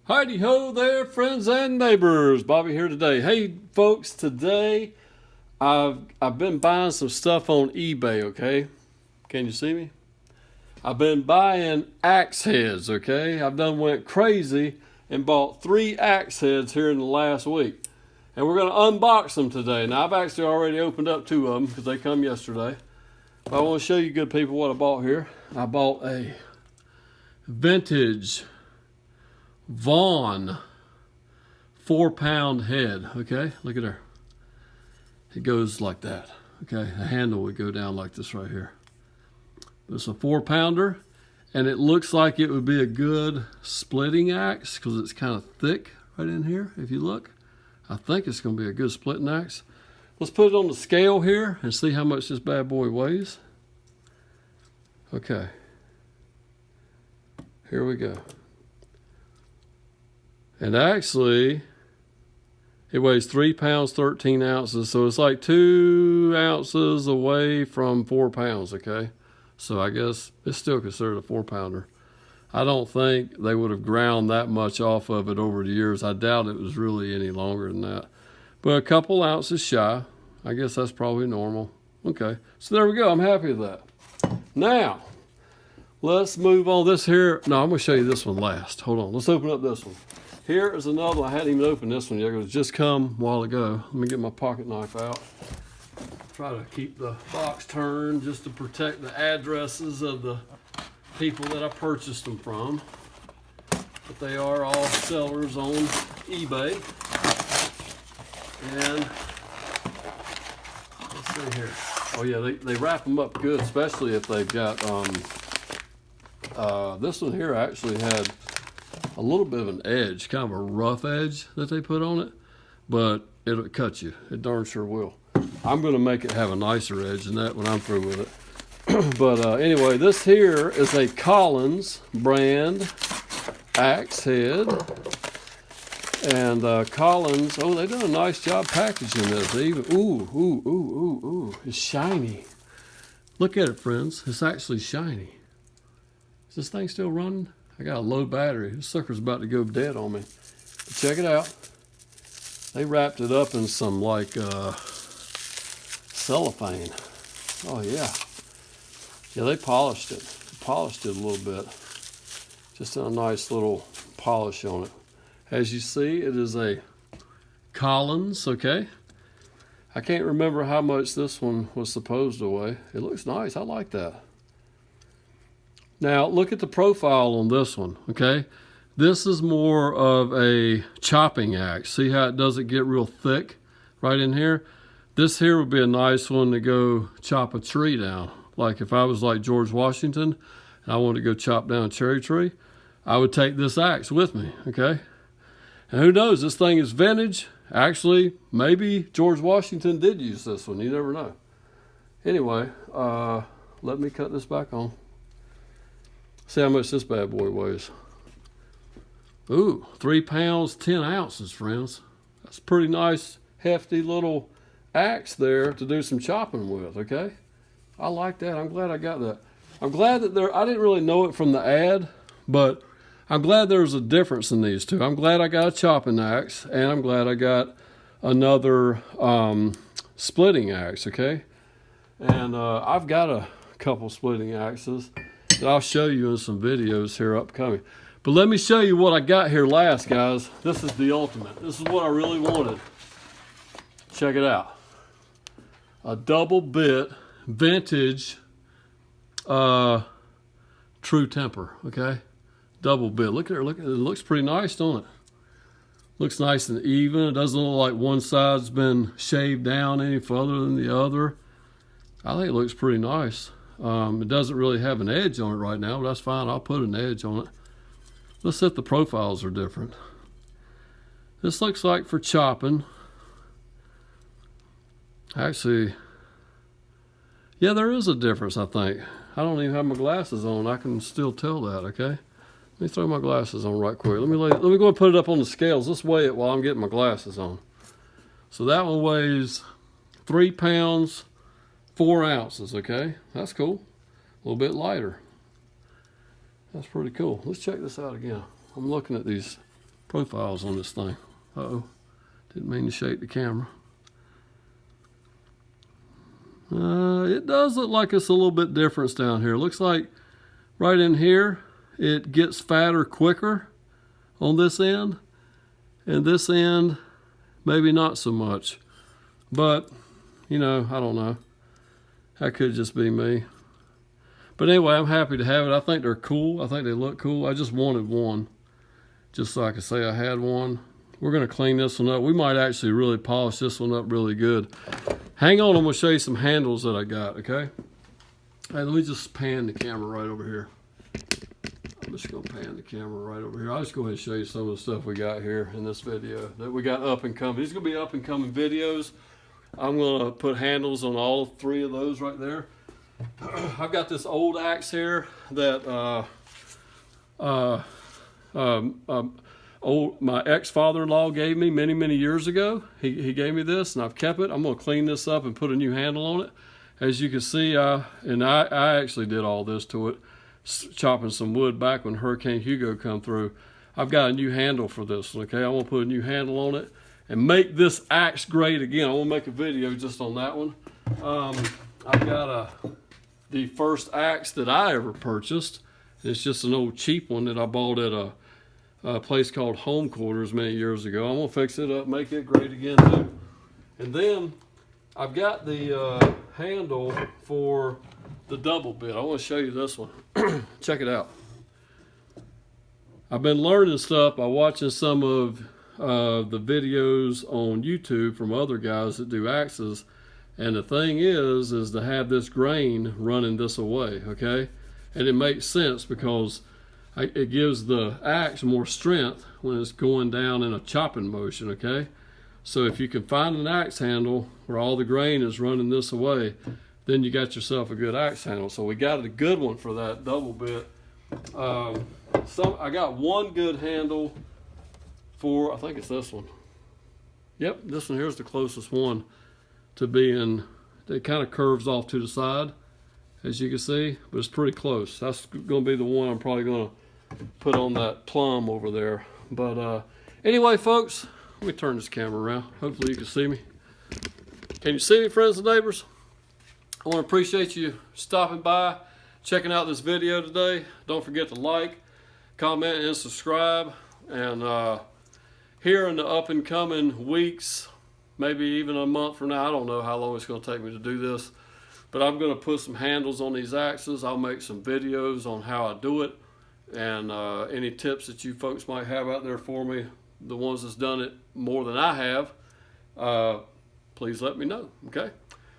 Heidi ho there, friends and neighbors. Bobby here today. Hey folks, today I've been buying some stuff on eBay, okay? Can you see me? I've been buying axe heads, okay? I've done went crazy and bought 3 axe heads here in the last week. And we're going to unbox them today. Now I've actually already opened up 2 of them because they come yesterday. But I want to show you good people what I bought here. I bought a vintage Vaughn 4-pound head. Okay, look at her. It goes like that. Okay, the handle would go down like this right here. It's a 4-pounder, and it looks like it would be a good splitting axe because it's kind of thick right in here. If you look, I think it's going to be a good splitting axe. Let's put it on the scale here and see how much this bad boy weighs. Okay, here we go. And actually, it weighs 3 pounds, 13 ounces. So it's like 2 ounces away from 4 pounds, okay? So I guess it's still considered a 4-pounder. I don't think they would have ground that much off of it over the years. I doubt it was really any longer than that. But a couple ounces shy. I guess that's probably normal. Okay, so there we go. I'm happy with that. Now, let's move on. This here, no, I'm going to show you this one last. Hold on, let's open up this one. Here is another one. I hadn't even opened this one yet. It was just come a while ago. Let me get my pocket knife out. Try to keep the box turned just to protect the addresses of the people that I purchased them from. But they are all sellers on eBay. And let's see here. Oh yeah, they wrap them up good, especially if they've got, this one here actually had a little bit of an edge, kind of a rough edge that they put on it, but it'll cut you. It darn sure will. I'm going to make it have a nicer edge than that when I'm through with it. But anyway, this here is a Collins brand axe head. And Collins, oh, they've done a nice job packaging this. They even, ooh, it's shiny. Look at it, friends. It's actually shiny. Is this thing still running? I got a low battery. This sucker's about to go dead on me. But check it out. They wrapped it up in some like cellophane. Oh yeah. Yeah, they polished it. Polished it a little bit. Just a nice little polish on it. As you see, it is a Collins, okay? I can't remember how much this one was supposed to weigh. It looks nice. I like that. Now, look at the profile on this one, okay? This is more of a chopping axe. See how it doesn't get real thick right in here? This here would be a nice one to go chop a tree down. Like if I was like George Washington and I wanted to go chop down a cherry tree, I would take this axe with me, okay? And who knows, this thing is vintage. Actually, maybe George Washington did use this one. You never know. Anyway, let me cut this back on. See how much this bad boy weighs. Ooh, 3 pounds, 10 ounces, friends. That's a pretty nice, hefty little axe there to do some chopping with, okay? I like that. I'm glad I got that. I'm glad that I didn't really know it from the ad, but I'm glad there's a difference in these two. I'm glad I got a chopping axe, and I'm glad I got another splitting axe, okay? And I've got a couple splitting axes that I'll show you in some videos here upcoming. But let me show you what I got here last, guys. This is the ultimate. This is what I really wanted. Check it out. A double bit vintage True Temper, okay? Double bit. Look at her. Look at it. It looks pretty nice, don't it? Looks nice and even. It doesn't look like one side's been shaved down any further than the other. I think it looks pretty nice. It doesn't really have an edge on it right now, but that's fine. I'll put an edge on it. Let's see if the profiles are different. This looks like for chopping. Actually, yeah, there is a difference, I think. I don't even have my glasses on. I can still tell that, okay? Let me throw my glasses on right quick. Let me go and put it up on the scales. Let's weigh it while I'm getting my glasses on. So that one weighs 3 pounds, 4 ounces, okay? That's cool. A little bit lighter. That's pretty cool. Let's check this out again. I'm looking at these profiles on this thing. Uh-oh, didn't mean to shake the camera. It does look like it's a little bit different down here. Looks like right in here, it gets fatter quicker on this end. And this end, maybe not so much. But, you know, I don't know. That could just be me. But anyway, I'm happy to have it. I think they're cool. I think they look cool. I just wanted one, just so I could say I had one. We're going to clean this one up. We might actually really polish this one up really good. Hang on, I'm going to show you some handles that I got, okay? Hey, let me just pan the camera right over here. I'm just going to pan the camera right over here. I'll just go ahead and show you some of the stuff we got here in this video that we got up and coming. These are going to be up and coming videos. I'm going to put handles on all 3 of those right there. I've got this old axe here that my ex-father-in-law gave me many years ago. He gave me this, and I've kept it. I'm going to clean this up and put a new handle on it. As you can see, I actually did all this to it, chopping some wood back when Hurricane Hugo come through. I've got a new handle for this one, okay? I want to put a new handle on it and make this axe great again. I want to make a video just on that one. I've got the first axe that I ever purchased. It's just an old cheap one that I bought at a place called Home Quarters many years ago. I'm gonna fix it up, make it great again too. And then I've got the handle for the double bit. I want to show you this one. Check it out. I've been learning stuff by watching some of the videos on YouTube from other guys that do axes. And the thing is to have this grain running this away, okay? And it makes sense because it gives the axe more strength when it's going down in a chopping motion, okay? So if you can find an axe handle where all the grain is running this away, then you got yourself a good axe handle. So we got a good one for that double bit. I got one good handle for, I think it's this one. Yep, this one here's the closest one to being, it kind of curves off to the side, as you can see, but it's pretty close. That's going to be the one I'm probably going to put on that plum over there. But anyway, folks, let me turn this camera around. Hopefully you can see me. Can you see me, friends and neighbors? I want to appreciate you stopping by, checking out this video today. Don't forget to like, comment, and subscribe. And here in the up and coming weeks, maybe even a month from now, I don't know how long it's going to take me to do this, but I'm going to put some handles on these axes. I'll make some videos on how I do it, and any tips that you folks might have out there for me, the ones that's done it more than I have, please let me know, okay?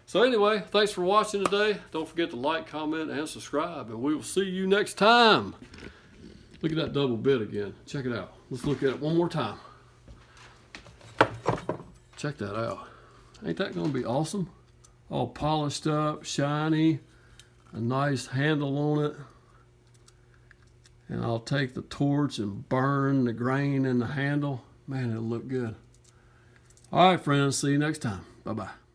So anyway, thanks for watching today. Don't forget to like, comment, and subscribe, and we will see you next time. Look at that double bit again. Check it out. Let's look at it one more time. Check that out. Ain't that going to be awesome? All polished up, shiny, a nice handle on it. And I'll take the torch and burn the grain in the handle. Man, it'll look good. All right, friends. See you next time. Bye-bye.